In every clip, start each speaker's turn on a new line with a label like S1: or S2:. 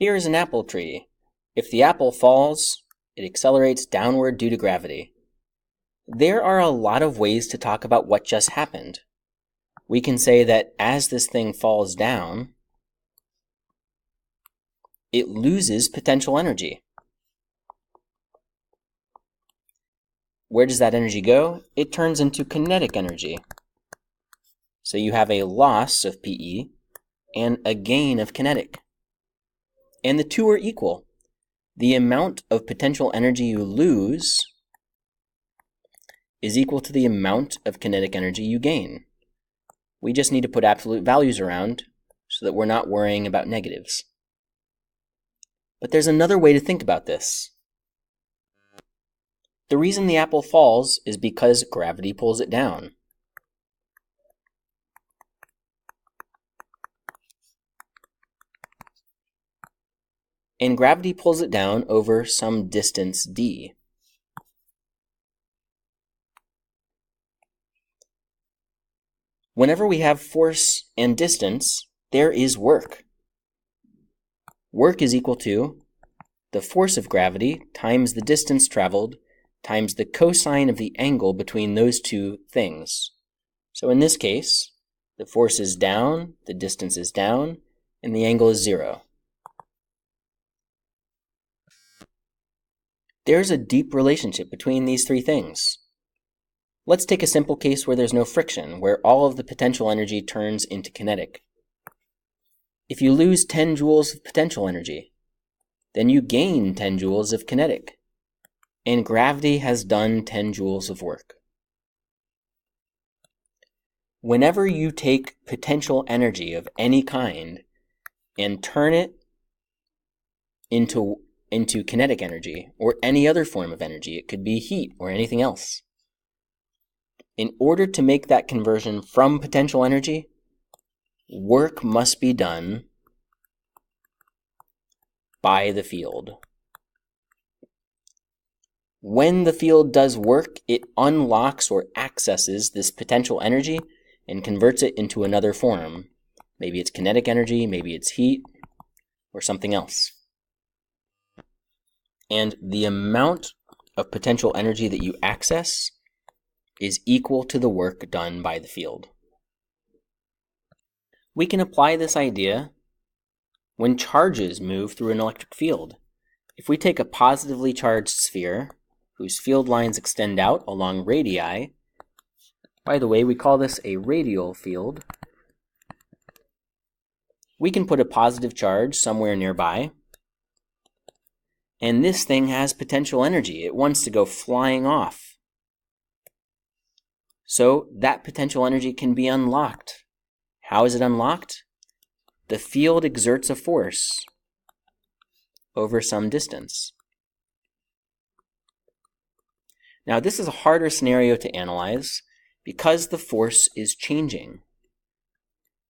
S1: Here is an apple tree. If the apple falls, it accelerates downward due to gravity. There are a lot of ways to talk about what just happened. We can say that as this thing falls down, it loses potential energy. Where does that energy go? It turns into kinetic energy. So you have a loss of PE and a gain of kinetic. And the two are equal. The amount of potential energy you lose is equal to the amount of kinetic energy you gain. We just need to put absolute values around so that we're not worrying about negatives. But there's another way to think about this. The reason the apple falls is because gravity pulls it down. And gravity pulls it down over some distance d. Whenever we have force and distance, there is work. Work is equal to the force of gravity times the distance traveled times the cosine of the angle between those two things. So in this case, the force is down, the distance is down, and the angle is 0. There's a deep relationship between these three things. Let's take a simple case where there's no friction, where all of the potential energy turns into kinetic. If you lose 10 joules of potential energy, then you gain 10 joules of kinetic. And gravity has done 10 joules of work. Whenever you take potential energy of any kind and turn it into kinetic energy or any other form of energy, it could be heat or anything else. In order to make that conversion from potential energy, work must be done by the field. When the field does work, it unlocks or accesses this potential energy and converts it into another form. Maybe it's kinetic energy, maybe it's heat, or something else. And the amount of potential energy that you access is equal to the work done by the field. We can apply this idea when charges move through an electric field. If we take a positively charged sphere, whose field lines extend out along radii. By the way, we call this a radial field. We can put a positive charge somewhere nearby, and this thing has potential energy. It wants to go flying off. So that potential energy can be unlocked. How is it unlocked? The field exerts a force over some distance. Now, this is a harder scenario to analyze because the force is changing.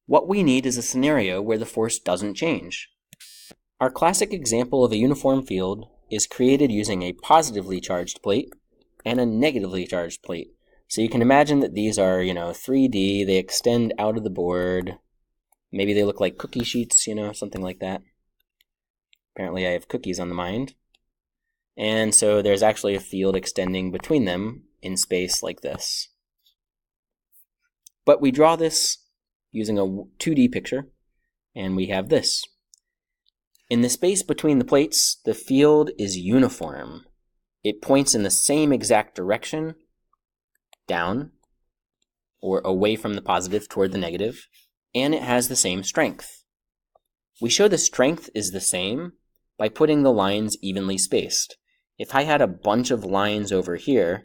S1: What we need is a scenario where the force doesn't change. Our classic example of a uniform field is created using a positively charged plate and a negatively charged plate. So you can imagine that these are, 3D, they extend out of the board. Maybe they look like cookie sheets, something like that. Apparently I have cookies on the mind. And so there's actually a field extending between them in space like this. But we draw this using a 2D picture, and we have this. In the space between the plates, the field is uniform. It points in the same exact direction, down, or away from the positive toward the negative, and it has the same strength. We show the strength is the same by putting the lines evenly spaced. If I had a bunch of lines over here,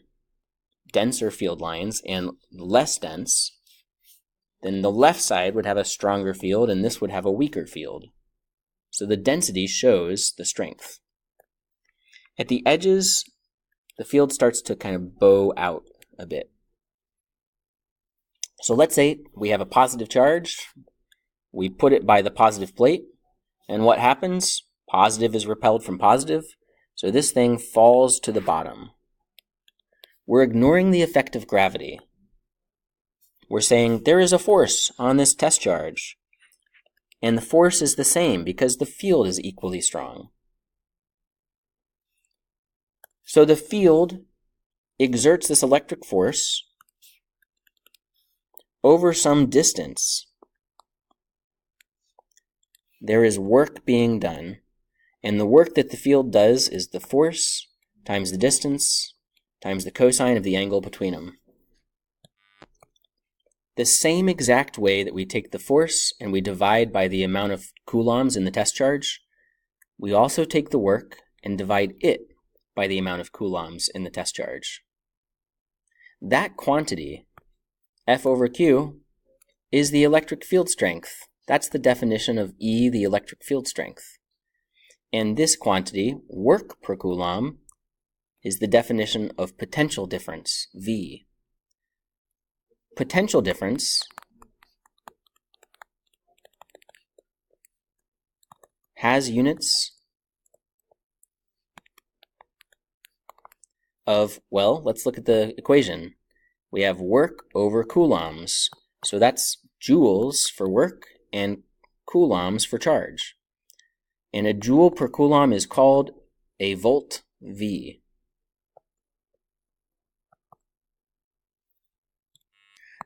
S1: denser field lines and less dense, then the left side would have a stronger field and this would have a weaker field. So the density shows the strength. At the edges, the field starts to kind of bow out a bit. So let's say we have a positive charge, we put it by the positive plate, and what happens? Positive is repelled from positive, so this thing falls to the bottom. We're ignoring the effect of gravity. We're saying there is a force on this test charge, And the force is the same because the field is equally strong. So the field exerts this electric force over some distance. There is work being done, and the work that the field does is the force times the distance times the cosine of the angle between them. The same exact way that we take the force and we divide by the amount of coulombs in the test charge, we also take the work and divide it by the amount of coulombs in the test charge. That quantity, F over Q, is the electric field strength. That's the definition of E, the electric field strength. And this quantity, work per coulomb, is the definition of potential difference, V. Potential difference has units of, well, let's look at the equation. We have work over coulombs. So that's joules for work and coulombs for charge. And a joule per coulomb is called a volt V.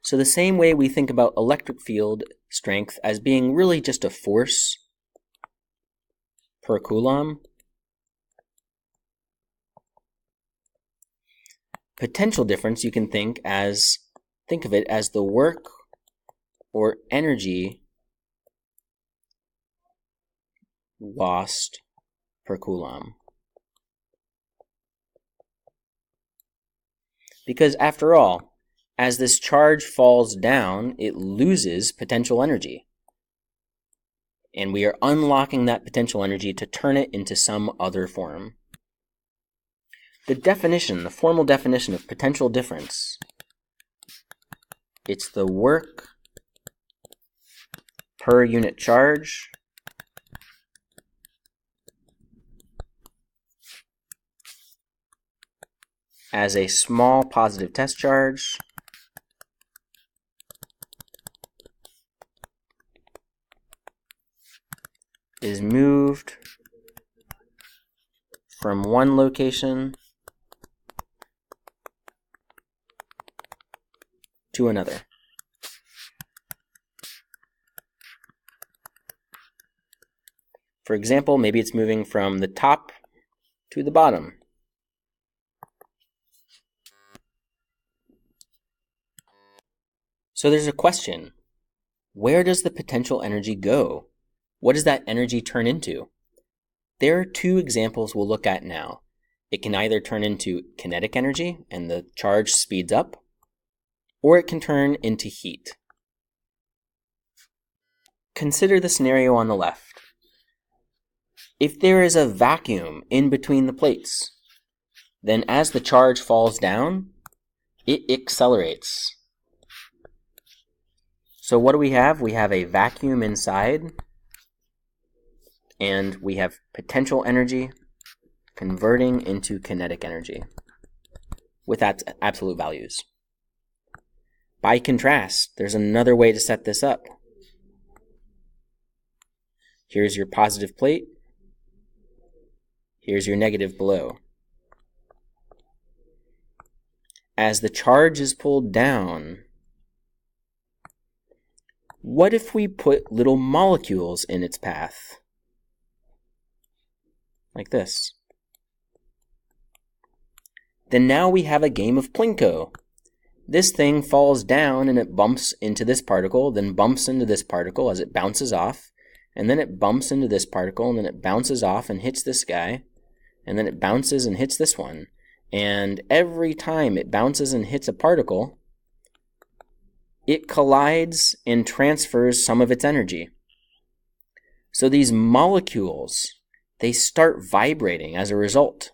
S1: So the same way we think about electric field strength as being really just a force per coulomb, potential difference you can think of it as the work or energy lost per coulomb. Because after all, as this charge falls down, it loses potential energy. And we are unlocking that potential energy to turn it into some other form. The formal definition of potential difference, it's the work per unit charge as a small positive test charge is moved from one location to another. For example, maybe it's moving from the top to the bottom. So there's a question. Where does the potential energy go? What does that energy turn into? There are two examples we'll look at now. It can either turn into kinetic energy and the charge speeds up, or it can turn into heat. Consider the scenario on the left. If there is a vacuum in between the plates, then as the charge falls down, it accelerates. So what do we have? We have a vacuum inside, and we have potential energy converting into kinetic energy with absolute values. By contrast, there's another way to set this up. Here's your positive plate. Here's your negative below. As the charge is pulled down, what if we put little molecules in its path? Like this. Then now we have a game of Plinko. This thing falls down and it bumps into this particle, then bumps into this particle as it bounces off, and then it bumps into this particle, and then it bounces off and hits this guy, and then it bounces and hits this one. And every time it bounces and hits a particle, it collides and transfers some of its energy. So these molecules, they start vibrating as a result.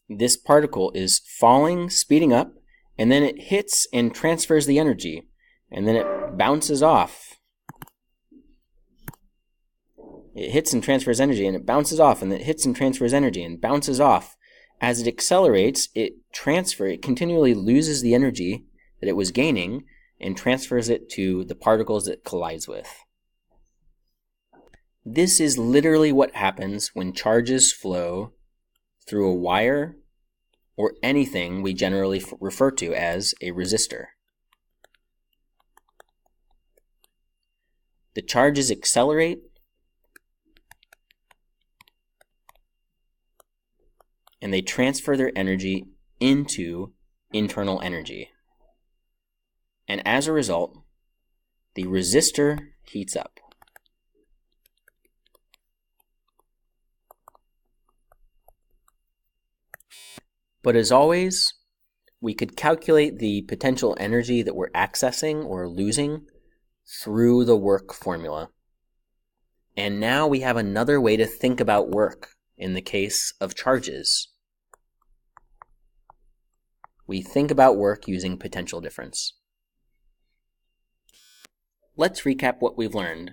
S1: This particle is falling, speeding up, and then it hits and transfers the energy, and then it bounces off. It hits and transfers energy, and it bounces off, and then it hits and transfers energy, and bounces off. As it accelerates, it continually loses the energy that it was gaining, and transfers it to the particles it collides with. This is literally what happens when charges flow through a wire or anything we generally refer to as a resistor. The charges accelerate and they transfer their energy into internal energy. And as a result, the resistor heats up. But as always, we could calculate the potential energy that we're accessing or losing through the work formula. And now we have another way to think about work in the case of charges. We think about work using potential difference. Let's recap what we've learned.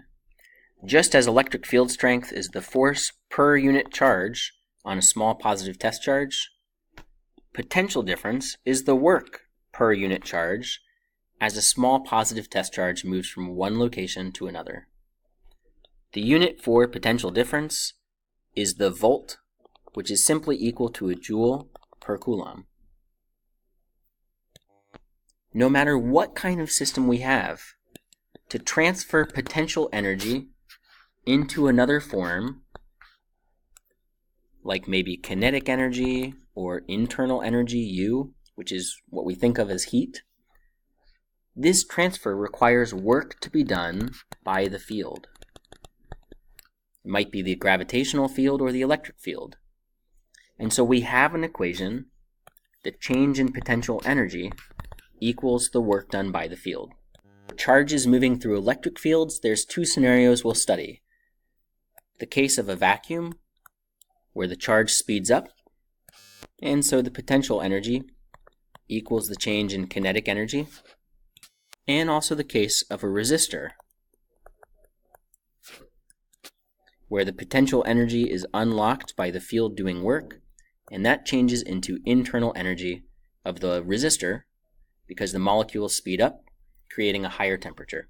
S1: Just as electric field strength is the force per unit charge on a small positive test charge, potential difference is the work per unit charge as a small positive test charge moves from one location to another. The unit for potential difference is the volt, which is simply equal to a joule per coulomb. No matter what kind of system we have, to transfer potential energy into another form, like maybe kinetic energy or internal energy U, which is what we think of as heat, this transfer requires work to be done by the field. It might be the gravitational field or the electric field. And so we have an equation, the change in potential energy equals the work done by the field. For charges moving through electric fields, there's two scenarios we'll study. The case of a vacuum, where the charge speeds up, and so the potential energy equals the change in kinetic energy, and also the case of a resistor, where the potential energy is unlocked by the field doing work, and that changes into internal energy of the resistor because the molecules speed up, creating a higher temperature.